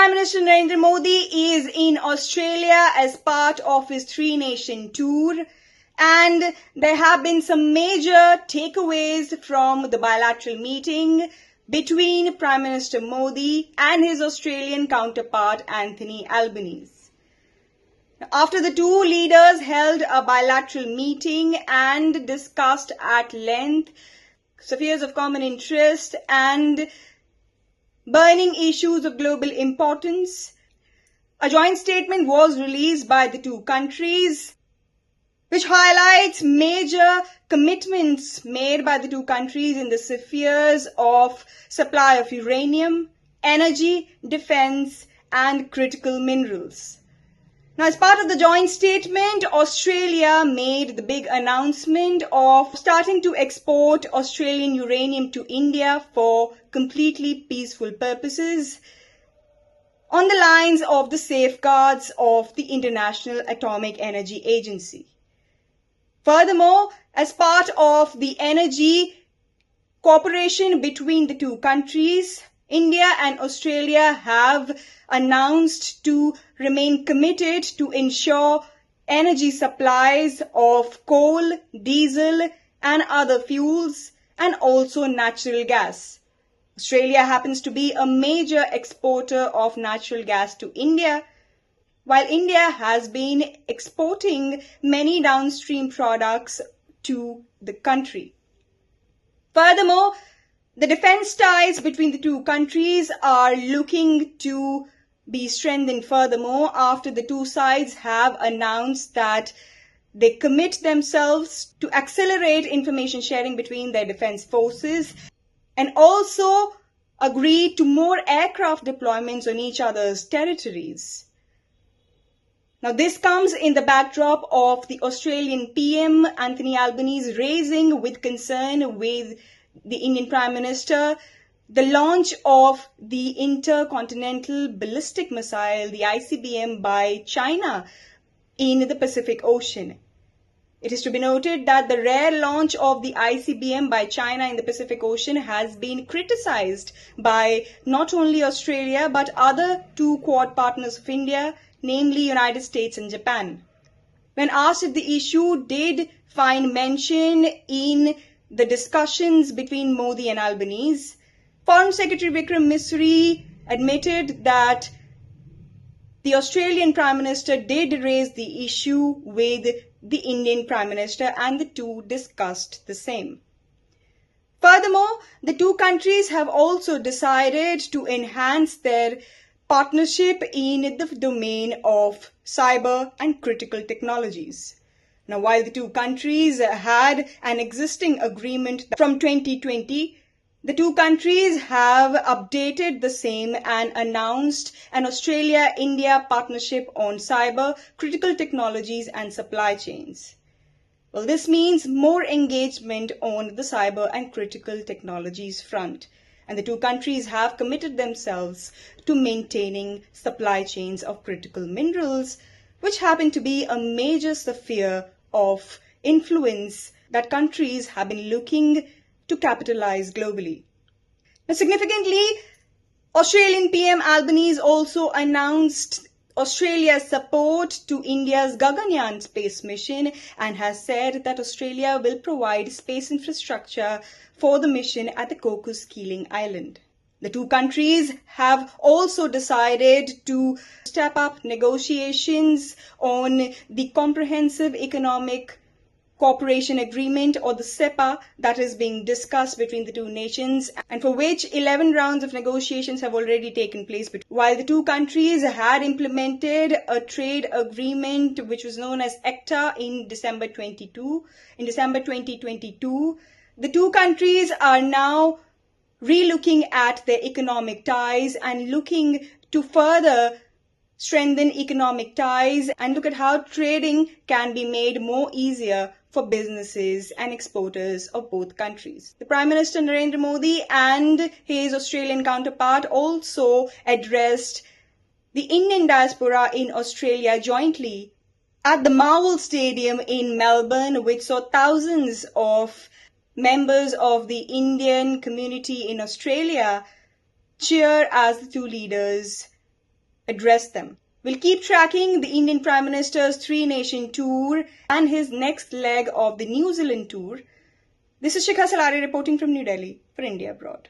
Prime Minister Narendra Modi is in Australia as part of his three-nation tour, and there have been some major takeaways from the bilateral meeting between Prime Minister Modi and his Australian counterpart Anthony Albanese. After the two leaders held a bilateral meeting and discussed at length spheres of common interest and burning issues of global importance, a joint statement was released by the two countries, which highlights major commitments made by the two countries in the spheres of supply of uranium, energy, defense, and critical minerals. Now, as part of the joint statement, Australia made the big announcement of starting to export Australian uranium to India for completely peaceful purposes on the lines of the safeguards of the International Atomic Energy Agency. Furthermore, as part of the energy cooperation between the two countries, India and Australia have announced to remain committed to ensure energy supplies of coal, diesel, and other fuels, and also natural gas. Australia happens to be a major exporter of natural gas to India, while India has been exporting many downstream products to the country. Furthermore, the defense ties between the two countries are looking to be strengthened furthermore after the two sides have announced that they commit themselves to accelerate information sharing between their defense forces and also agree to more aircraft deployments on each other's territories. Now, this comes in the backdrop of the Australian PM Anthony Albanese raising with concern with the Indian Prime Minister the launch of the intercontinental ballistic missile, the ICBM, by China in the Pacific Ocean. It is to be noted that the rare launch of the ICBM by China in the Pacific Ocean has been criticized by not only Australia but other two Quad partners of India, namely United States and Japan. When asked if the issue did find mention in the discussions between Modi and Albanese, Foreign Secretary Vikram Misri admitted that the Australian Prime Minister did raise the issue with the Indian Prime Minister and the two discussed the same. Furthermore, the two countries have also decided to enhance their partnership in the domain of cyber and critical technologies. Now, while the two countries had an existing agreement from 2020, the two countries have updated the same and announced an Australia-India partnership on cyber, critical technologies and supply chains. Well, this means more engagement on the cyber and critical technologies front. And the two countries have committed themselves to maintaining supply chains of critical minerals, which happen to be a major sphere of influence that countries have been looking to capitalize globally. Now, significantly, Australian PM Albanese also announced Australia's support to India's Gaganyaan space mission and has said that Australia will provide space infrastructure for the mission at the Cocos Keeling Island. The two countries have also decided to step up negotiations on the Comprehensive Economic Cooperation Agreement, or the CEPA, that is being discussed between the two nations and for which 11 rounds of negotiations have already taken place. While the two countries had implemented a trade agreement which was known as ECTA in December 2022, the two countries are now re-looking at their economic ties and looking to further strengthen economic ties and look at how trading can be made more easier for businesses and exporters of both countries. The Prime Minister Narendra Modi and his Australian counterpart also addressed the Indian diaspora in Australia jointly at the Marvel Stadium in Melbourne, which saw thousands of members of the Indian community in Australia cheer as the two leaders address them. We'll keep tracking the Indian Prime Minister's three-nation tour and his next leg of the New Zealand tour. This is Shikha Salari reporting from New Delhi for India Abroad.